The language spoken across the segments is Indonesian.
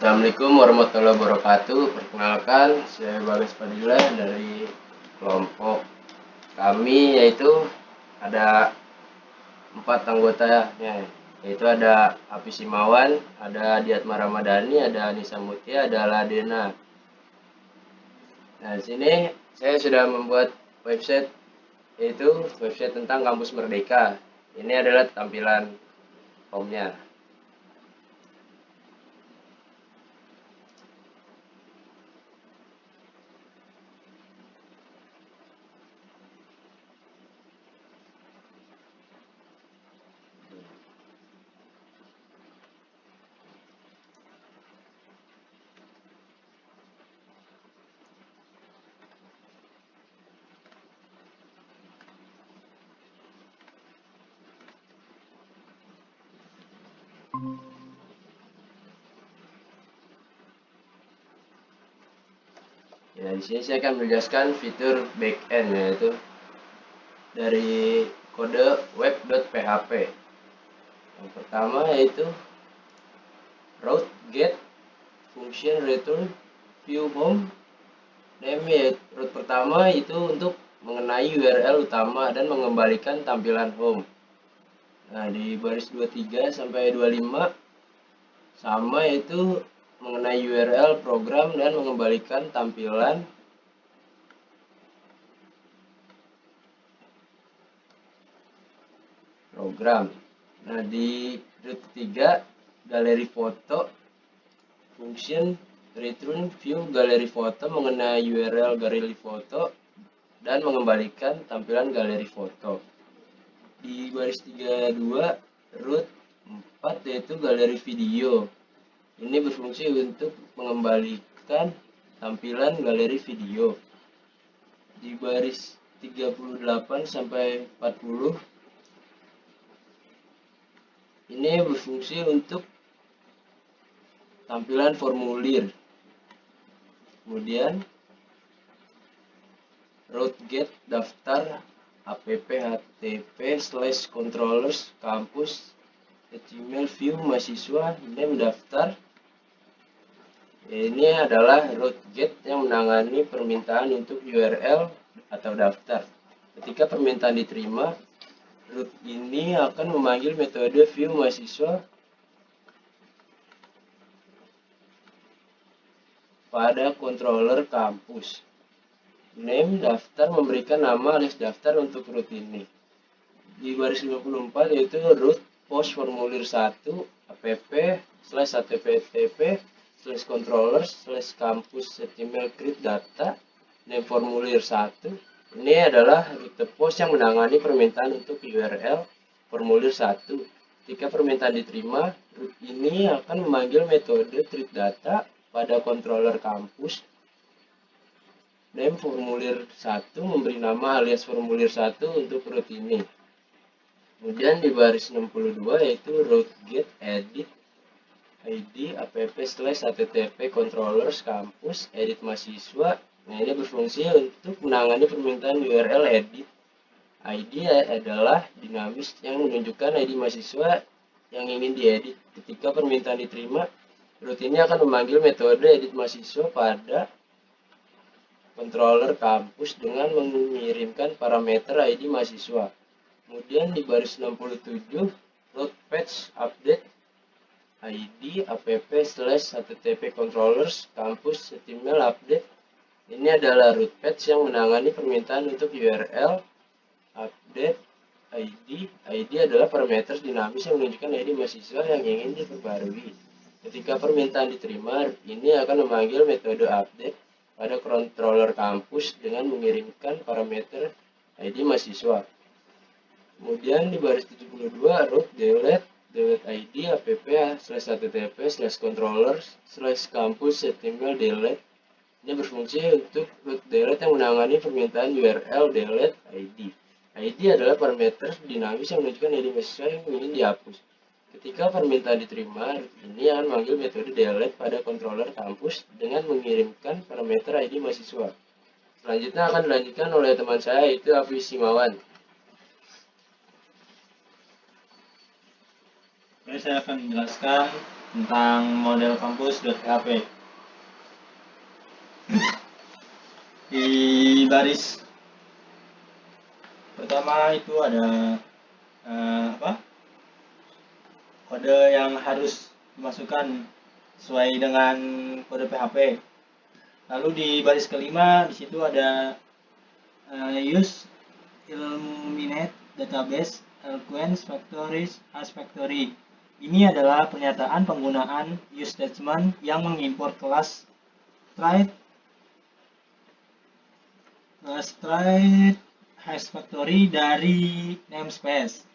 Assalamualaikum warahmatullahi wabarakatuh. Perkenalkan, saya Bagas Padilla dari kelompok kami, yaitu ada 4 anggotanya, yaitu ada Hafiz Himawan, ada Diatma Ramadhani, ada Anissa Mutia, ada Ladena. Nah, di sini saya sudah membuat website, yaitu website tentang Kampus Merdeka. Ini adalah tampilan home-nya. Ya, di sini saya akan menjelaskan fitur backend, yaitu dari kode web.php. Yang pertama yaitu route get function return view home name. Route pertama itu untuk mengenai URL utama dan mengembalikan tampilan home. Nah, di baris 23 sampai 25 sama, yaitu mengenai URL program dan mengembalikan tampilan program. Nah, di route 3 galeri foto function return view galeri foto mengenai URL galeri foto dan mengembalikan tampilan galeri foto. Di baris 32 route 4 yaitu galeri video. Ini berfungsi untuk mengembalikan tampilan galeri video. Di baris 38 sampai 40 ini berfungsi untuk tampilan formulir. Kemudian route get daftar app http/controllers kampus HTML view mahasiswa ini mendaftar. Ini adalah route get yang menangani permintaan untuk URL atau daftar. Ketika permintaan diterima, route ini akan memanggil metode view mahasiswa pada controller kampus. Name daftar memberikan nama alias daftar untuk route ini. Di baris 54 yaitu route post formulir 1 app/http/controllers/campus HTML create data name formulir 1. Ini adalah rute post yang menangani permintaan untuk URL formulir 1. Ketika permintaan diterima, route ini akan memanggil metode treat data pada controller kampus. Name formulir 1 memberi nama alias formulir 1 untuk route ini. Kemudian di baris 62 yaitu route get edit id app/http controllers kampus edit mahasiswa. Nah, ini berfungsi untuk menangani permintaan URL edit. ID adalah dinamis yang menunjukkan ID mahasiswa yang ingin diedit. Ketika permintaan diterima, route ini akan memanggil metode edit mahasiswa pada controller kampus dengan mengirimkan parameter ID mahasiswa. Kemudian di baris 67 route patch update id app/http controllers kampus HTML update. Ini adalah route patch yang menangani permintaan untuk URL update id. Id adalah parameter dinamis yang menunjukkan ID mahasiswa yang ingin diperbarui. Ketika permintaan diterima, ini akan memanggil metode update pada controller kampus dengan mengirimkan parameter ID mahasiswa. Kemudian di baris 72 route delete id app/http/controllers/campus HTML delete. Ini berfungsi untuk route delete yang menangani permintaan URL delete id. ID adalah parameter dinamis yang menunjukkan ID mahasiswa yang ingin dihapus. Ketika permintaan diterima, ini akan memanggil metode delete pada controller kampus dengan mengirimkan parameter ID mahasiswa. Selanjutnya akan dilanjutkan oleh teman saya, yaitu Hafiz Himawan. Oke, saya akan menjelaskan tentang model kampus.php. Di baris pertama itu ada kode yang harus dimasukkan sesuai dengan kode PHP. Lalu di baris kelima di situ ada use Illuminate database Eloquence Factories as Factory. Ini adalah pernyataan penggunaan use statement yang mengimpor kelas straight hash factory dari namespace.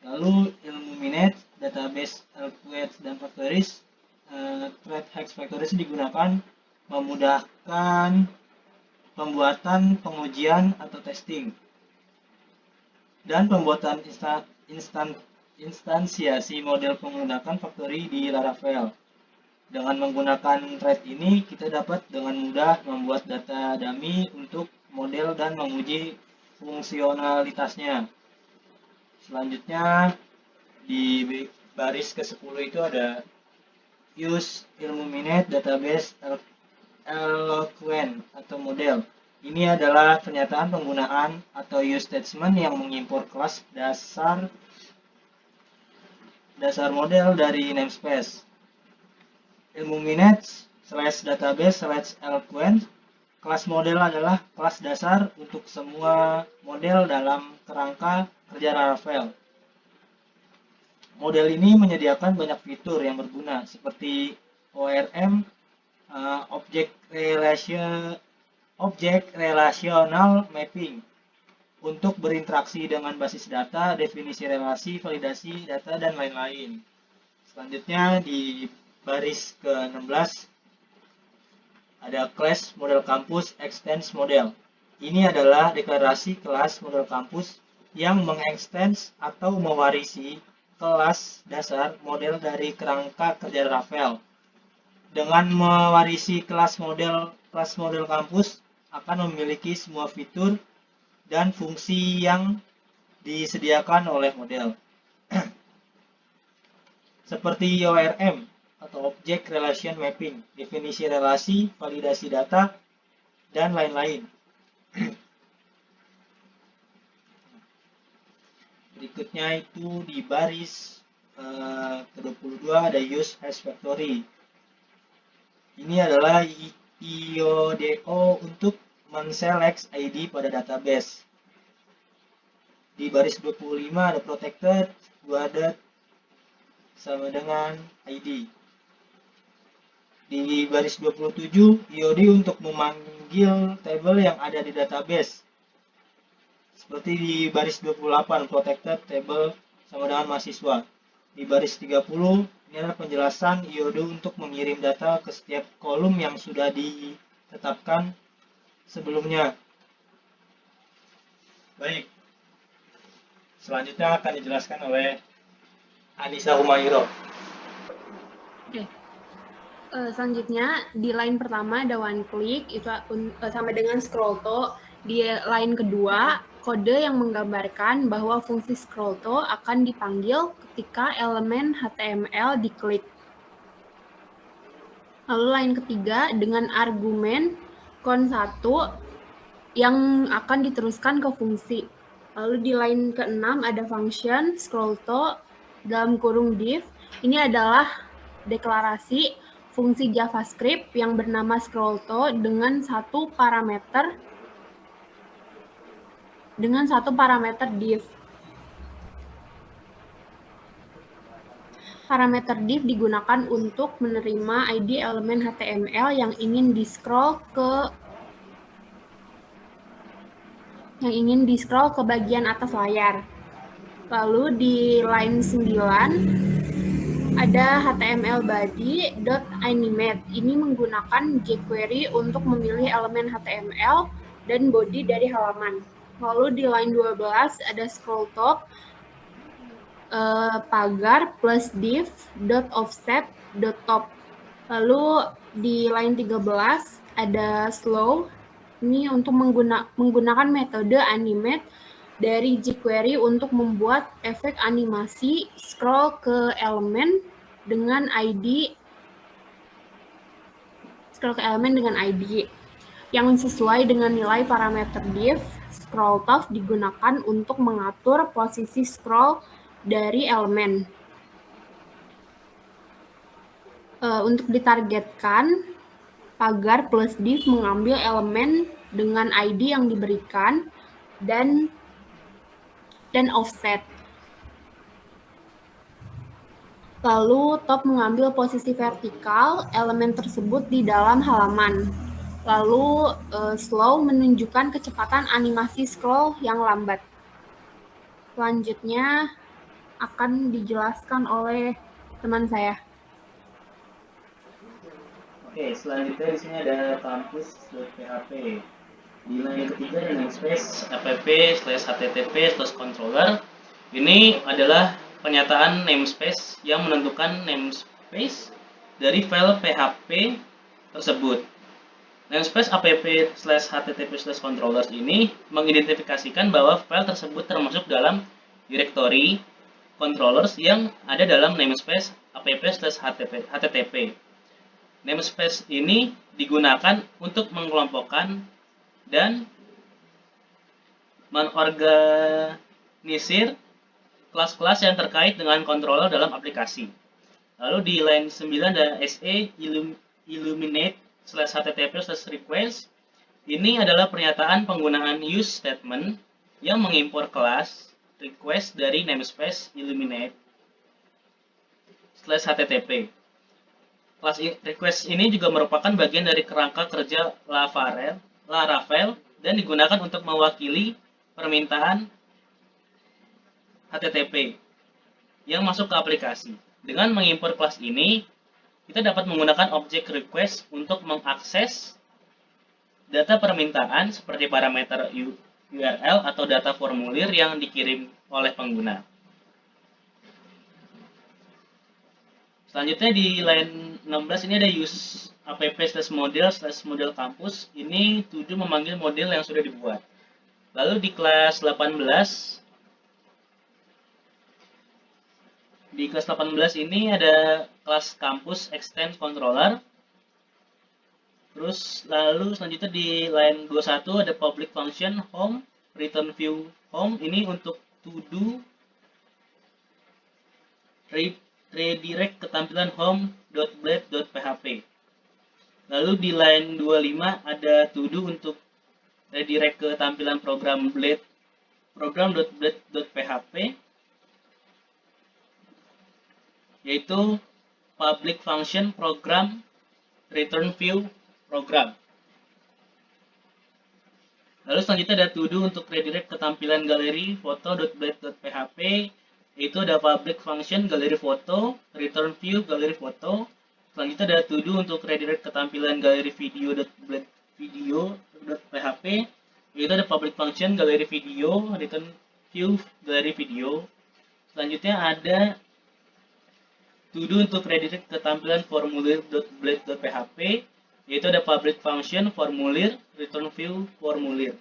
Lalu Illuminate database Eloquence dan Factories thread hash factories digunakan memudahkan pembuatan pengujian atau testing dan pembuatan instansiasi model menggunakan factory di Laravel. Dengan menggunakan thread ini, kita dapat dengan mudah membuat data dummy untuk model dan menguji fungsionalitasnya. Selanjutnya, di baris ke-10 itu ada use Illuminate database Eloquent atau model. Ini adalah pernyataan penggunaan atau use statement yang mengimpor kelas dasar model dari namespace. Illuminate /database /eloquent. Kelas model adalah kelas dasar untuk semua model dalam kerangka kerja Laravel. Model ini menyediakan banyak fitur yang berguna seperti ORM, Object Relational Mapping untuk berinteraksi dengan basis data, definisi relasi, validasi data, dan lain-lain. Selanjutnya di baris ke-16 ada class model kampus extends model. Ini adalah deklarasi kelas model kampus yang mengextends atau mewarisi kelas dasar model dari kerangka kerja Laravel. Dengan mewarisi kelas model kampus akan memiliki semua fitur dan fungsi yang disediakan oleh model. Seperti ORM atau Object Relation Mapping, definisi relasi, validasi data, dan lain-lain. Berikutnya itu di baris ke-22 ada use hash factory. Ini adalah IODO untuk men-select ID pada database. Di baris 25 ada protected, guarded, sama dengan ID. Di baris 27, IOD untuk memanggil tabel yang ada di database. Seperti di baris 28, protected table sama dengan mahasiswa. Di baris 30, ini adalah penjelasan IOD untuk mengirim data ke setiap kolom yang sudah ditetapkan sebelumnya. Baik. Selanjutnya akan dijelaskan oleh Anissa Humayro. Oke. Selanjutnya di line pertama ada one click itu sama dengan scroll to. Di line kedua kode yang menggambarkan bahwa fungsi scroll to akan dipanggil ketika elemen HTML diklik. Lalu line ketiga dengan argumen cont1 yang akan diteruskan ke fungsi. Lalu di line ke-6 ada function scroll to dalam kurung div. Ini adalah deklarasi fungsi JavaScript yang bernama scroll to dengan satu parameter div. Parameter div digunakan untuk menerima ID elemen HTML yang ingin di-scroll ke bagian atas layar. Lalu di line 9 ada HTML body.animate. Ini menggunakan jQuery untuk memilih elemen HTML dan body dari halaman. Lalu di line 12 ada scroll top pagar plus div.offset.top. Lalu di line 13 ada slow. Ini untuk menggunakan metode animate dari jQuery untuk membuat efek animasi scroll ke elemen dengan ID, scroll ke elemen dengan ID yang sesuai dengan nilai parameter div. Scroll path digunakan untuk mengatur posisi scroll dari elemen. Untuk ditargetkan, pagar plus div mengambil elemen dengan ID yang diberikan dan offset. Lalu top mengambil posisi vertikal elemen tersebut di dalam halaman. Lalu slow menunjukkan kecepatan animasi scroll yang lambat. Selanjutnya akan dijelaskan oleh teman saya. Oke, selanjutnya di sini ada campus.php. Di line ketiga ada namespace app/http/controller. Ini adalah pernyataan namespace yang menentukan namespace dari file PHP tersebut. Namespace app/http/controllers ini mengidentifikasikan bahwa file tersebut termasuk dalam directory controllers yang ada dalam namespace app/http. Namespace ini digunakan untuk mengelompokkan dan mengorganisir kelas-kelas yang terkait dengan controller dalam aplikasi. Lalu di line 9 ada SE illuminate/http/request. Ini adalah pernyataan penggunaan use statement yang mengimpor kelas request dari namespace illuminate/http. Kelas request ini juga merupakan bagian dari kerangka kerja Laravel dan digunakan untuk mewakili permintaan HTTP yang masuk ke aplikasi. Dengan mengimpor kelas ini, kita dapat menggunakan objek request untuk mengakses data permintaan seperti parameter URL atau data formulir yang dikirim oleh pengguna. Selanjutnya di line 16 ini ada use app/model/model kampus. Ini tujuh memanggil model yang sudah dibuat. Lalu di kelas 18 ini ada kelas kampus extend controller. Terus lalu selanjutnya di line 21 ada public function home, return view home. Ini untuk to do redirect ketampilan home.blade.php. Lalu di line 25 ada to do untuk redirect ke tampilan program.blade.php, yaitu public function program return view program. Lalu selanjutnya ada to do untuk redirect ke tampilan galeri foto.blade.php, yaitu ada public function galeri foto return view galeri foto. Selanjutnya ada to do untuk redirect ke tampilan galeri video.blade.video.php, yaitu ada public function galeri video return view galeri video. Selanjutnya ada to do untuk redirect ke tampilan formulir.blade.php, yaitu ada public function formulir return view formulir.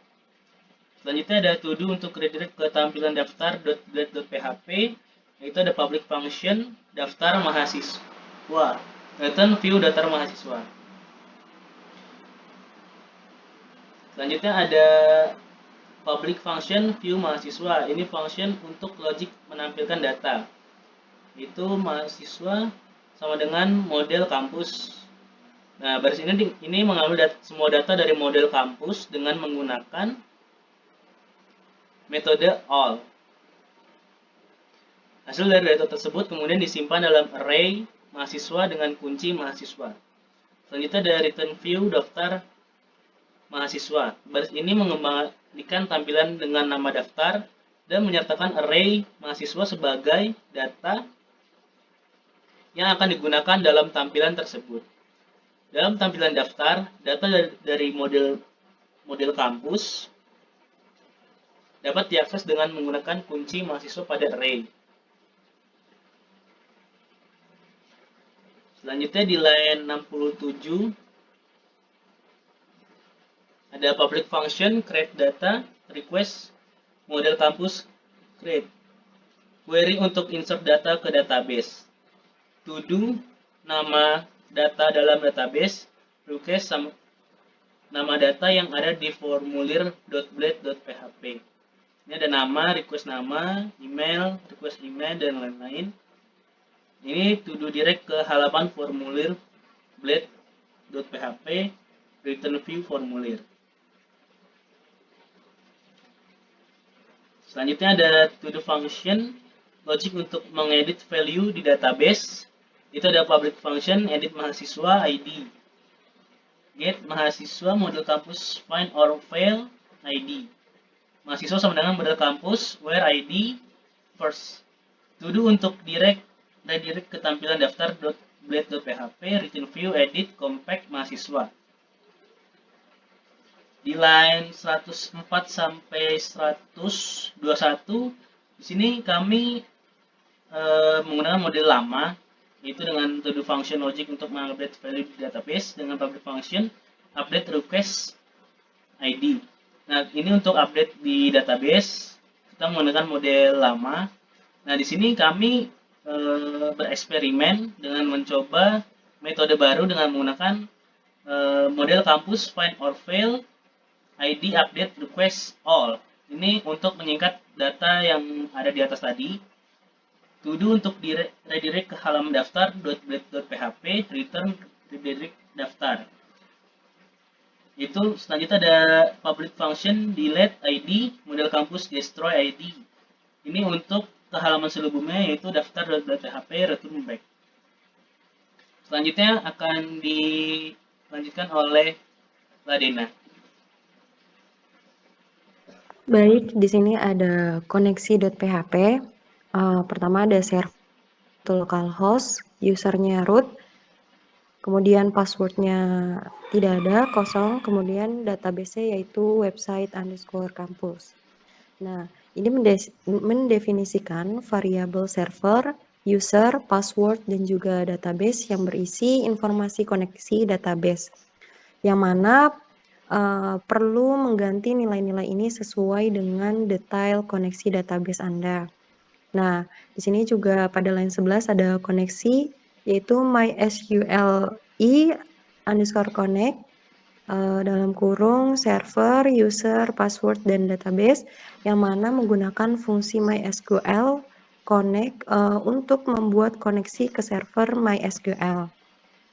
Selanjutnya ada to do untuk redirect ke tampilan daftar.blade.php, yaitu ada public function daftar mahasiswa return view daftar mahasiswa. Selanjutnya ada public function view mahasiswa. Ini function untuk logic menampilkan data. Itu mahasiswa sama dengan model kampus. Nah, baris ini mengambil semua data dari model kampus dengan menggunakan metode all. Hasil dari data tersebut kemudian disimpan dalam array mahasiswa dengan kunci mahasiswa. Selanjutnya ada return view daftar mahasiswa. Baris ini mengembalikan tampilan dengan nama daftar dan menyertakan array mahasiswa sebagai data yang akan digunakan dalam tampilan tersebut. Dalam tampilan daftar, data dari model kampus dapat diakses dengan menggunakan kunci mahasiswa pada array. Selanjutnya di line 67 ada public function create data request model kampus create query untuk insert data ke database. to do, nama data dalam database, request sama nama data yang ada di formulir.blade.php. Ini ada nama, request nama, email, request email, dan lain-lain. Ini to do direct ke halaman formulir blade.php, return view formulir. Selanjutnya ada to do function, logic untuk mengedit value di database. Itu ada public function, edit mahasiswa ID, get mahasiswa model kampus find or fail ID. Mahasiswa sama dengan model kampus where ID first. To do untuk redirect ke tampilan daftar .blade.php, return view, edit, compact mahasiswa. Di line 104 sampai 121 di sini kami menggunakan model lama, yaitu dengan to do function logic untuk mengupdate value di database dengan public function update request ID. Nah, ini untuk update di database kita menggunakan model lama. Nah, di sini kami bereksperimen dengan mencoba metode baru dengan menggunakan model kampus find or fail ID update request all. Ini untuk menyingkat data yang ada di atas tadi. To do untuk redirect ke halaman daftar .blade.php, return redirect daftar. Itu selanjutnya ada public function delete ID, model kampus destroy ID. Ini untuk ke halaman sebelumnya yaitu daftar.php return back. Selanjutnya akan dilanjutkan oleh Ladena. Baik, di sini ada koneksi.php. Pertama ada server localhost, usernya root, kemudian passwordnya tidak ada, kosong, kemudian database-nya yaitu website_campus. Nah, ini mendefinisikan variabel server, user, password, dan juga database yang berisi informasi koneksi database, yang mana perlu mengganti nilai-nilai ini sesuai dengan detail koneksi database Anda. Nah, di sini juga pada line 11 ada koneksi, yaitu mysqli_connect dalam kurung server, user, password, dan database, yang mana menggunakan fungsi mysql connect untuk membuat koneksi ke server mysql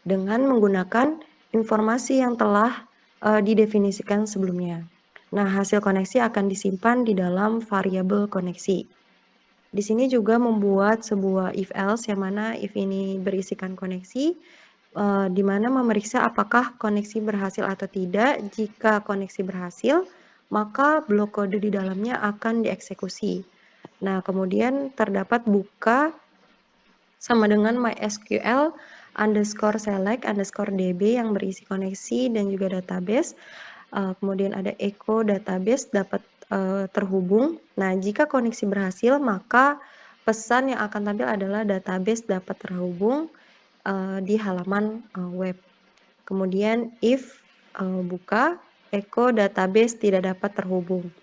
dengan menggunakan informasi yang telah didefinisikan sebelumnya. Nah, hasil koneksi akan disimpan di dalam variabel koneksi. Di sini juga membuat sebuah if else, yang mana if ini berisikan koneksi, di mana memeriksa apakah koneksi berhasil atau tidak. Jika koneksi berhasil, maka blok kode di dalamnya akan dieksekusi. Nah, kemudian terdapat buka sama dengan mysql_select_db yang berisi koneksi dan juga database. Kemudian ada echo database dapat terhubung. Nah, jika koneksi berhasil, maka pesan yang akan tampil adalah database dapat terhubung di halaman web. Kemudian if buka, echo database tidak dapat terhubung.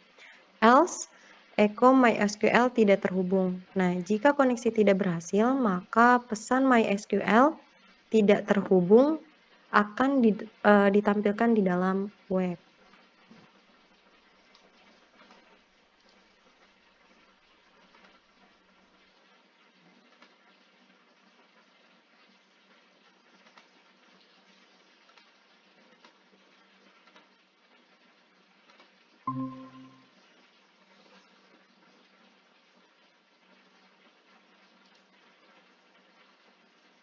Else, echo MySQL tidak terhubung. Nah, jika koneksi tidak berhasil, maka pesan MySQL tidak terhubung akan ditampilkan di dalam web.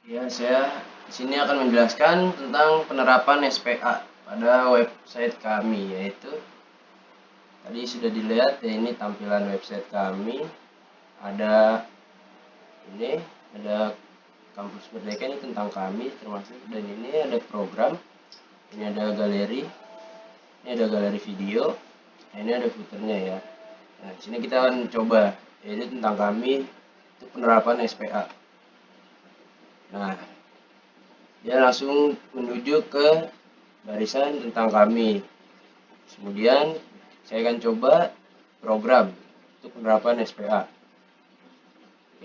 Ya, saya di sini akan menjelaskan tentang penerapan SPA pada website kami, yaitu tadi sudah dilihat ya, ini tampilan website kami. Ada Kampus Merdeka, ini tentang kami termasuk, dan ini ada program, ini ada galeri, ini ada galeri video, ini ada footernya ya. Nah, di sini kita akan coba, ini tentang kami, itu penerapan SPA. Nah, dia langsung menuju ke barisan tentang kami. Kemudian saya akan coba program untuk penerapan SPA.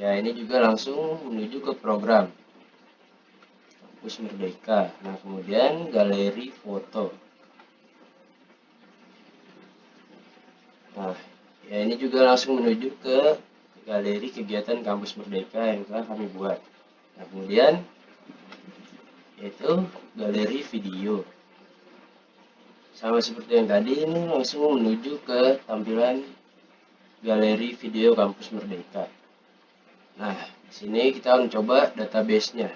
Ya, ini juga langsung menuju ke program. Kampus Merdeka. Nah, kemudian galeri foto. Nah, ya ini juga langsung menuju ke galeri kegiatan Kampus Merdeka yang telah kami buat. Nah, kemudian yaitu galeri video. Sama seperti yang tadi, ini langsung menuju ke tampilan galeri video Kampus Merdeka. Nah, di sini kita mencoba database-nya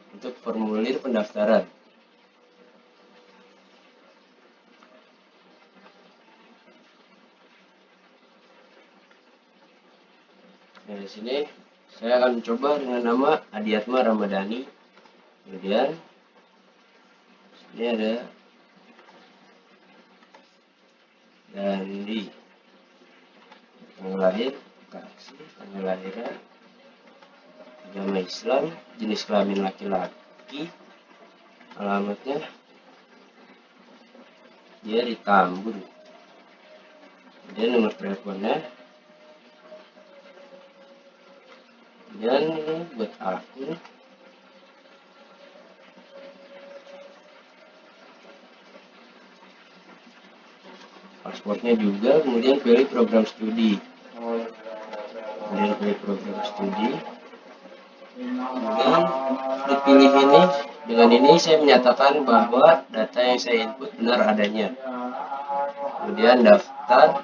untuk formulir pendaftaran. Nah, di sini saya akan mencoba dengan nama Adiatma Ramadhani. Kemudian ini ada Dandi, tanggal lahir, taksi, tanggal lahirnya, agama Islam, jenis kelamin laki-laki, alamatnya dia di Tambun. Kemudian nomor teleponnya. Dan ini buat akun. Pasportnya juga, kemudian pilih program studi. Kemudian pilih program studi. Kemudian dipilih ini, dengan ini saya menyatakan bahwa data yang saya input benar adanya. Kemudian daftar.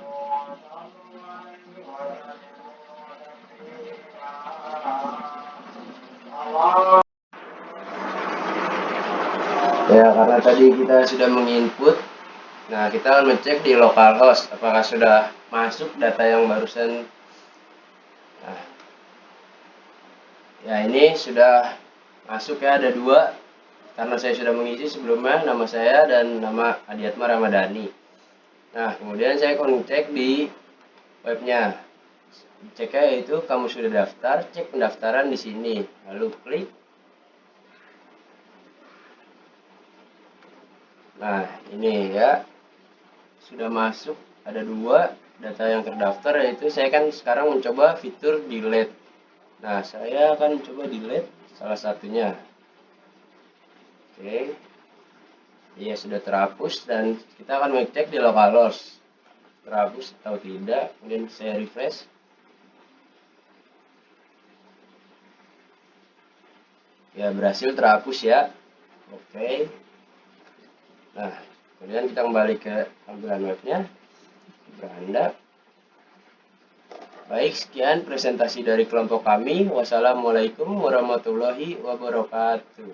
Ya, karena tadi kita sudah menginput, nah kita akan mengecek di localhost apakah sudah masuk data yang barusan. Nah, ya ini sudah masuk ya, ada 2 karena saya sudah mengisi sebelumnya nama saya dan nama Adiatma Ramadhani. Nah, kemudian saya akan cek di webnya. Ceknya yaitu kamu sudah daftar, cek pendaftaran di sini, lalu klik. Nah, ini ya sudah masuk, ada 2 data yang terdaftar, yaitu saya kan sekarang mencoba fitur delete. Nah, saya akan coba delete salah satunya. Oke, ya sudah terhapus dan kita akan mengecek di localhost terhapus atau tidak. Kemudian saya refresh. Ya, berhasil terhapus ya. Oke. Nah, kemudian kita kembali ke tampilan webnya. Beranda. Baik, sekian presentasi dari kelompok kami. Wassalamualaikum warahmatullahi wabarakatuh.